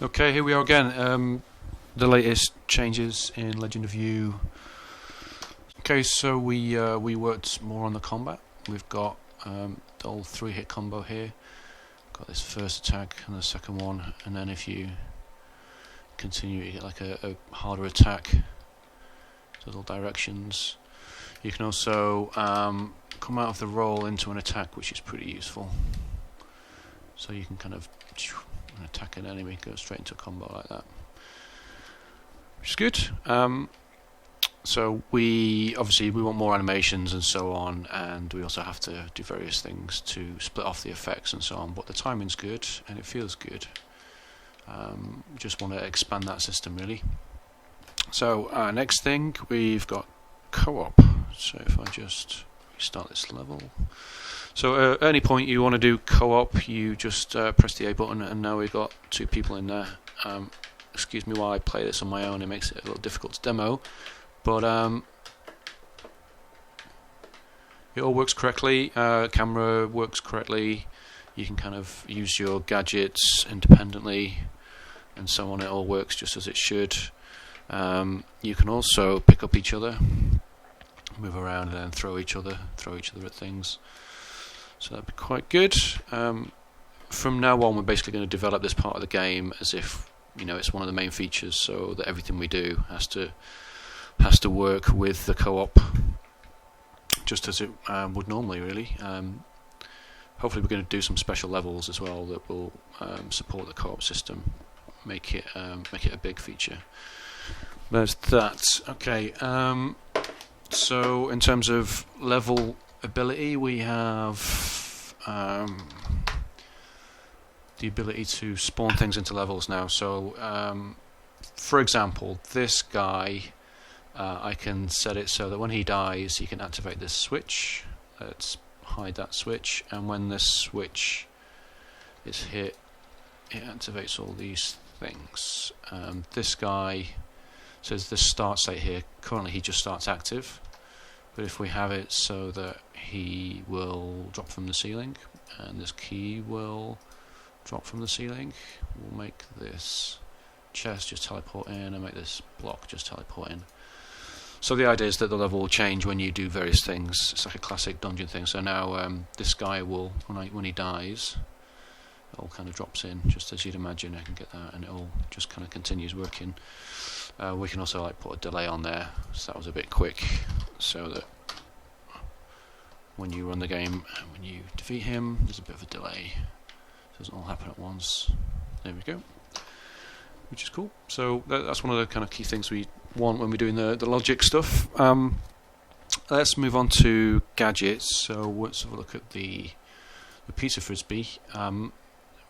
Okay, here we are again. The latest changes in Legend of You. Okay, so we worked more on the combat. We've got the old 3-hit combo here. Got this first attack and the second one, and then if you continue, you get like a harder attack. So all directions. You can also come out of the roll into an attack, which is pretty useful. So you can kind of attack an enemy, go straight into a combo like that, which is good. So we want more animations and so on, and we also have to do various things to split off the effects and so on, but the timing's good and it feels good. Just want to expand that system really. So next thing, we've got co-op. So if I just restart this level, so at any point you want to do co-op, you just press the A button, and now we've got 2 people in there. Excuse me while I play this on my own, it makes it a little difficult to demo, but it all works correctly. Camera works correctly. You can kind of use your gadgets independently and so on. It all works just as it should. You can also pick up each other, move around, and then throw each other at things. So that'd be quite good. From now on, we're basically going to develop this part of the game as if it's one of the main features, so that everything we do has to work with the co-op, just as it would normally, really. Hopefully, we're going to do some special levels as well that will support the co-op system, make it a big feature. There's that. Okay. So in terms of level ability, we have the ability to spawn things into levels now. So for example, this guy, I can set it so that when he dies he can activate this switch. Let's hide that switch, and when this switch is hit, it activates all these things. This guy says this start state here, currently he just starts active, but if we have it so that he will drop from the ceiling and this key will drop from the ceiling, we'll make this chest just teleport in and make this block just teleport in. So the idea is that the level will change when you do various things. It's like a classic dungeon thing. So now this guy will, when he dies, it all kind of drops in, just as you'd imagine. I can get that, and it all just kind of continues working. We can also put a delay on there, so that was a bit quick, so that when you run the game and when you defeat him, there's a bit of a delay. It doesn't all happen at once. There we go, which is cool. So that's one of the kind of key things we want when we're doing the logic stuff. Let's move on to gadgets. So let's have a look at the pizza frisbee.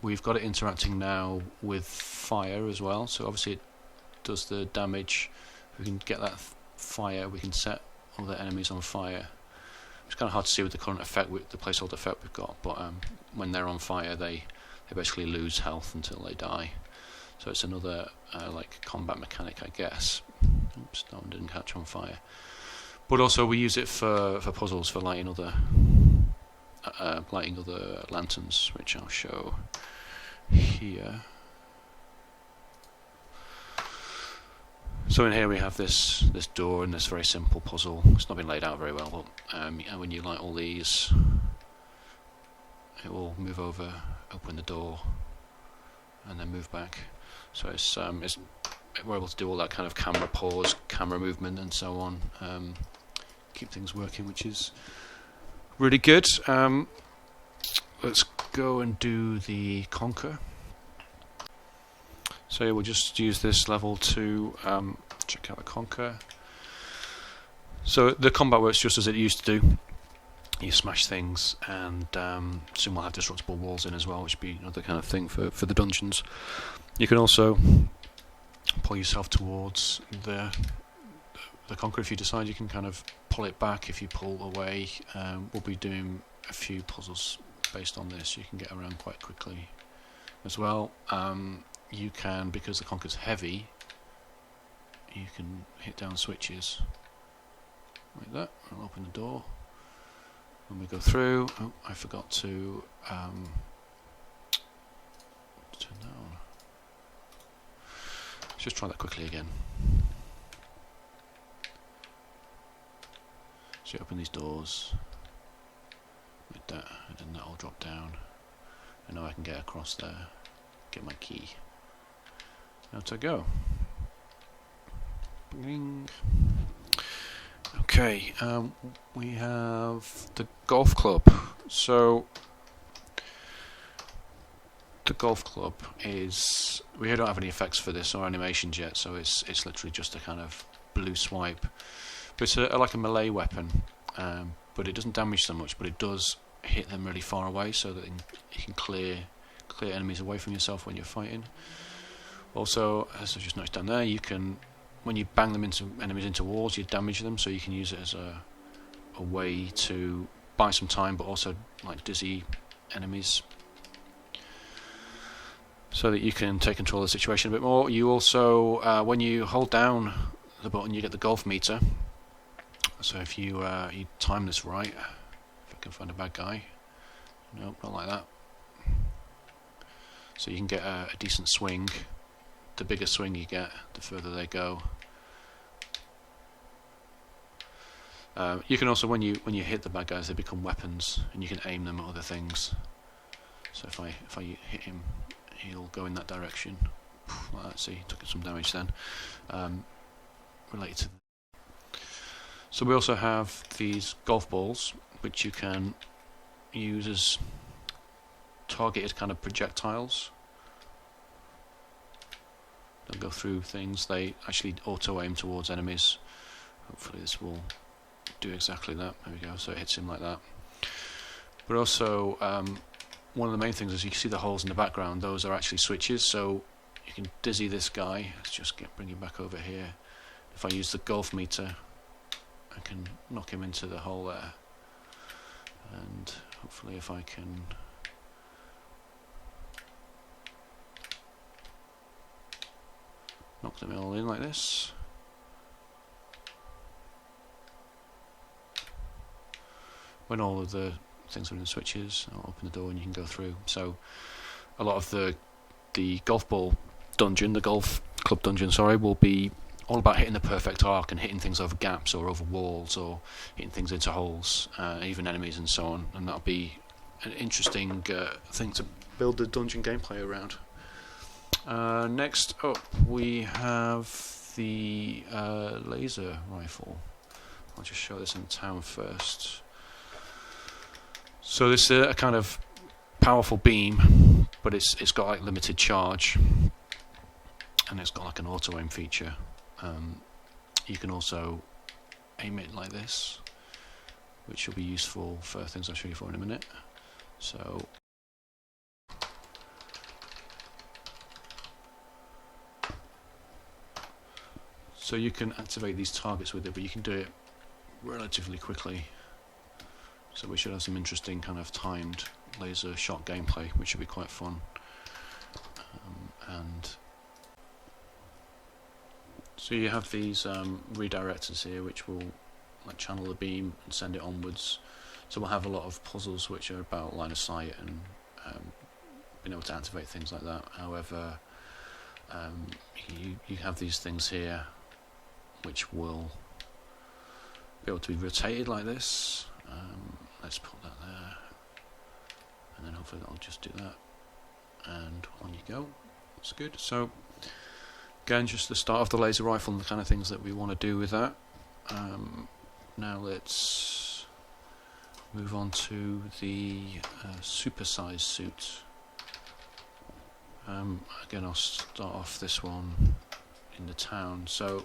We've got it interacting now with fire as well, so obviously it does the damage. If we can get that fire, we can set all the enemies on fire. It's kind of hard to see with the current effect, with the placeholder effect we've got, but when they're on fire they basically lose health until they die. So it's another combat mechanic, I guess. Oops, that one didn't catch on fire. But also we use it for puzzles, for lighting other lanterns, which I'll show here. So in here we have this door and this very simple puzzle. It's not been laid out very well, but and when you light all these, it will move over, open the door, and then move back. So it's we're able to do all that kind of camera pause, camera movement, and so on. Keep things working, which is really good. Let's go and do the conquer. So we'll just use this level to check out the conquer. So the combat works just as it used to do. You smash things, and soon we'll have destructible walls in as well, which would be another kind of thing for the dungeons. You can also pull yourself towards the conquer if you decide. You can kind of pull it back if you pull away. We'll be doing a few puzzles based on this. You can get around quite quickly as well. You can, because the conquer's heavy, you can hit down switches like that. I'll open the door. When we go through, oh, I forgot to turn that on. just try that quickly again. So you open these doors with that, and then that will drop down. And now I can get across there, get my key. Now to go. Bing. Okay, we have the golf club. So the golf club is, we don't have any effects for this or animations yet, so it's literally just a kind of blue swipe. But it's like a melee weapon, but it doesn't damage so much, but it does hit them really far away, so that you can clear enemies away from yourself when you're fighting. Also, as I just noticed down there, you can, when you bang them into enemies into walls, you damage them, so you can use it as a way to buy some time, but also like dizzy enemies, so that you can take control of the situation a bit more. You also, when you hold down the button, you get the golf meter. So if you time this right, if I can find a bad guy, nope, not like that. So you can get a decent swing. The bigger swing you get, the further they go. You can also, when you hit the bad guys, they become weapons, and you can aim them at other things. So if I hit him, he'll go in that direction. Like that. See, took some damage then. Related to. So we also have these golf balls, which you can use as targeted kind of projectiles. They'll go through things. They actually auto-aim towards enemies. Hopefully this will do exactly that. There we go. So it hits him like that. But also, one of the main things is you can see the holes in the background. Those are actually switches. So you can dizzy this guy. Let's just bring him back over here. If I use the golf meter, I can knock him into the hole there. And hopefully if I can knock them all in like this. When all of the things are in the switches, I'll open the door and you can go through. So a lot of the golf ball dungeon, the golf club dungeon, sorry, will be all about hitting the perfect arc and hitting things over gaps or over walls or hitting things into holes, even enemies and so on. And that'll be an interesting thing to build the dungeon gameplay around. Next up we have the laser rifle. I'll just show this in town first. So this is a kind of powerful beam, but it's got like limited charge, and it's got like an auto aim feature. You can also aim it like this, which will be useful for things I'll show you for in a minute. So you can activate these targets with it, but you can do it relatively quickly. So we should have some interesting kind of timed laser shot gameplay, which should be quite fun. And so you have these redirectors here, which will like channel the beam and send it onwards. So we'll have a lot of puzzles which are about line of sight and being able to activate things like that. However, you have these things here which will be able to be rotated like this. Let's put that there, and then hopefully that'll just do that, and on you go. That's good. So again, just the start of the laser rifle and the kind of things that we want to do with that. Now let's move on to the supersized suit. Again, I'll start off this one in the town. So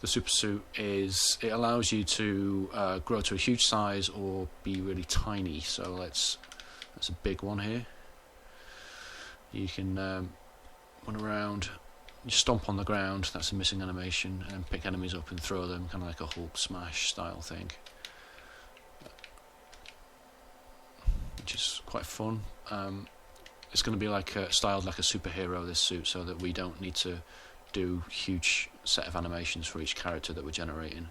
the super suit it allows you to grow to a huge size or be really tiny. So that's a big one here. You can run around, you stomp on the ground, that's a missing animation, and pick enemies up and throw them, kind of like a Hulk smash style thing, which is quite fun. It's going to be like styled like a superhero, this suit, so that we don't need to do huge set of animations for each character that we're generating.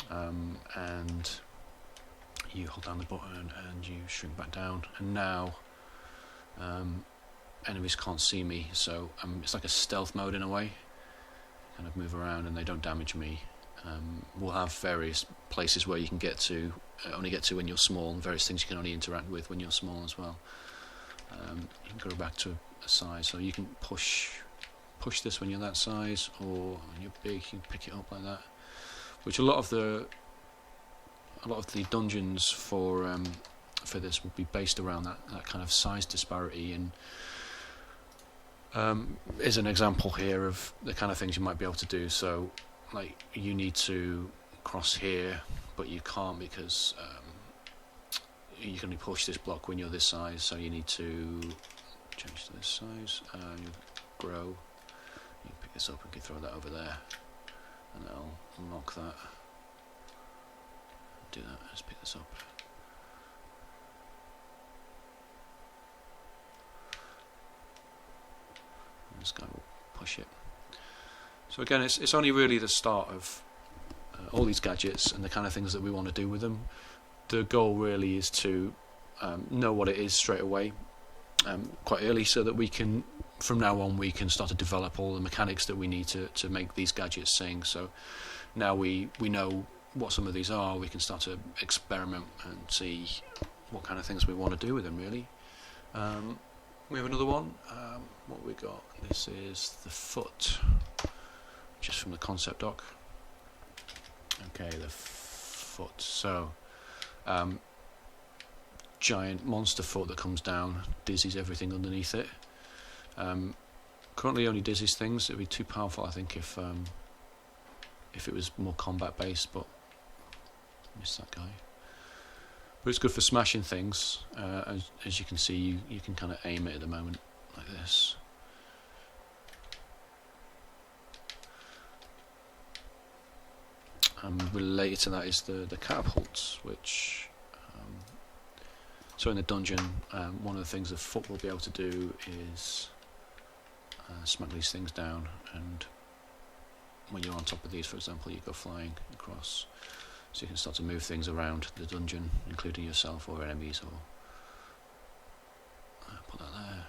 And you hold down the button and you shrink back down, and now enemies can't see me, so it's like a stealth mode in a way. Kind of move around and they don't damage me. We'll have various places where you can get to, only get to when you're small, and various things you can only interact with when you're small as well. You can go back to a size, so you can push this when you're that size, or when you're big, you can pick it up like that. Which a lot of the dungeons for this will be based around that kind of size disparity, and is an example here of the kind of things you might be able to do. So, like, you need to cross here, but you can't because you can only push this block when you're this size. So you need to change to this size. You grow. You can pick this up and can throw that over there, and that'll unlock that. Do that. Let's pick this up. And this guy will push it. So again, it's only really the start of all these gadgets and the kind of things that we want to do with them. The goal really is to know what it is straight away, quite early, so that we can, from now on, we can start to develop all the mechanics that we need to make these gadgets sing. So now we know what some of these are, we can start to experiment and see what kind of things we want to do with them, really. We have another one. What we got? This is the foot, just from the concept doc. Okay, the foot. So, giant monster foot that comes down, dizzies everything underneath it. Currently only dizzies things. It'd be too powerful, I think, if it was more combat based, but missed that guy. But it's good for smashing things. As you can see, you can kind of aim it at the moment like this. Related to that is the catapults, which so in the dungeon, one of the things the foot will be able to do is smack these things down, and when you're on top of these, for example, you go flying across, so you can start to move things around the dungeon, including yourself or enemies, or put that there.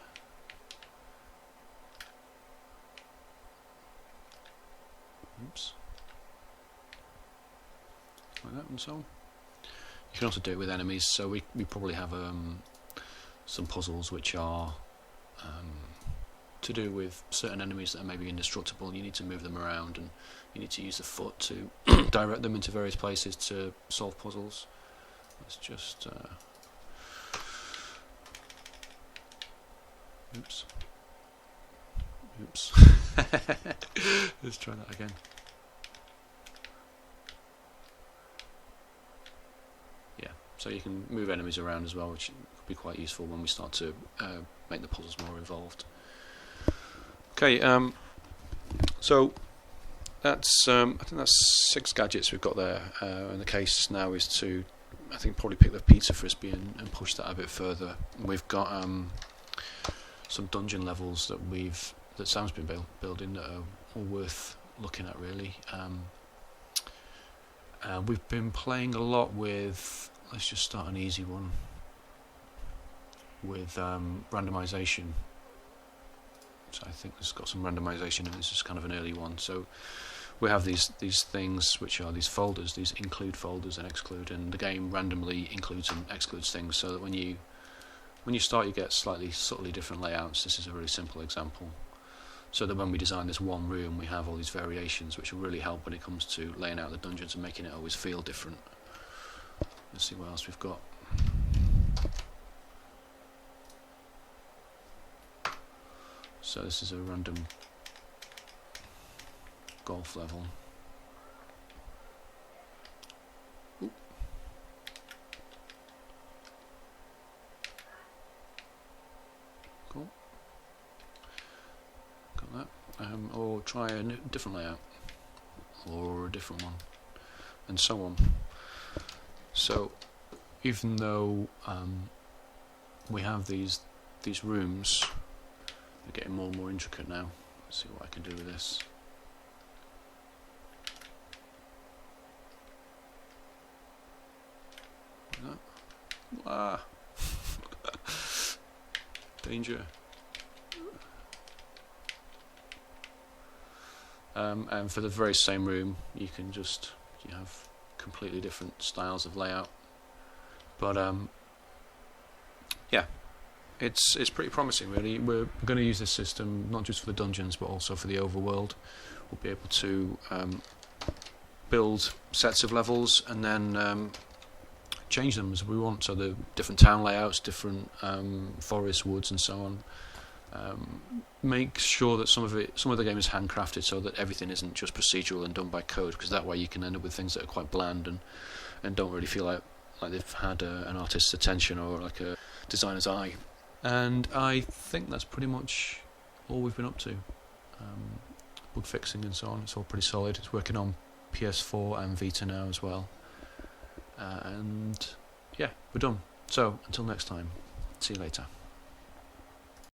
Oops. Like that, and so on. You can also do it with enemies, so we probably have some puzzles which are to do with certain enemies that are maybe indestructible. You need to move them around, and you need to use the foot to direct them into various places to solve puzzles. Let's just oops. Let's try that again. So you can move enemies around as well, which could be quite useful when we start to make the puzzles more involved. Okay, so that's I think that's 6 gadgets we've got there, and the case now is to, I think, probably pick the pizza frisbee and push that a bit further. We've got some dungeon levels that Sam's been building that are all worth looking at, really. We've been playing a lot with. Let's just start an easy one with randomization. So I think it's got some randomization, and this is kind of an early one. So we have these things which are these folders, these include folders and exclude, and the game randomly includes and excludes things, so that when you start, you get slightly subtly different layouts. This is a really simple example. So that when we design this one room, we have all these variations, which will really help when it comes to laying out the dungeons and making it always feel different. Let's see what else we've got. So this is a random golf level. Ooh. Cool. Got that. Or try a different layout, or a different one, and so on. So, even though we have these rooms, they're getting more and more intricate now. Let's see what I can do with this. Ah! Danger. and for the very same room you have completely different styles of layout. But yeah, it's pretty promising really. We're going to use this system not just for the dungeons but also for the overworld. We'll be able to build sets of levels and then change them as we want, so the different town layouts, different forests, woods and so on. Make sure that some of the game is handcrafted so that everything isn't just procedural and done by code, because that way you can end up with things that are quite bland and don't really feel like they've had an artist's attention or like a designer's eye. And I think that's pretty much all we've been up to. Bug fixing and so on, it's all pretty solid. It's working on PS4 and Vita now as well. And yeah, we're done. So until next time, see you later.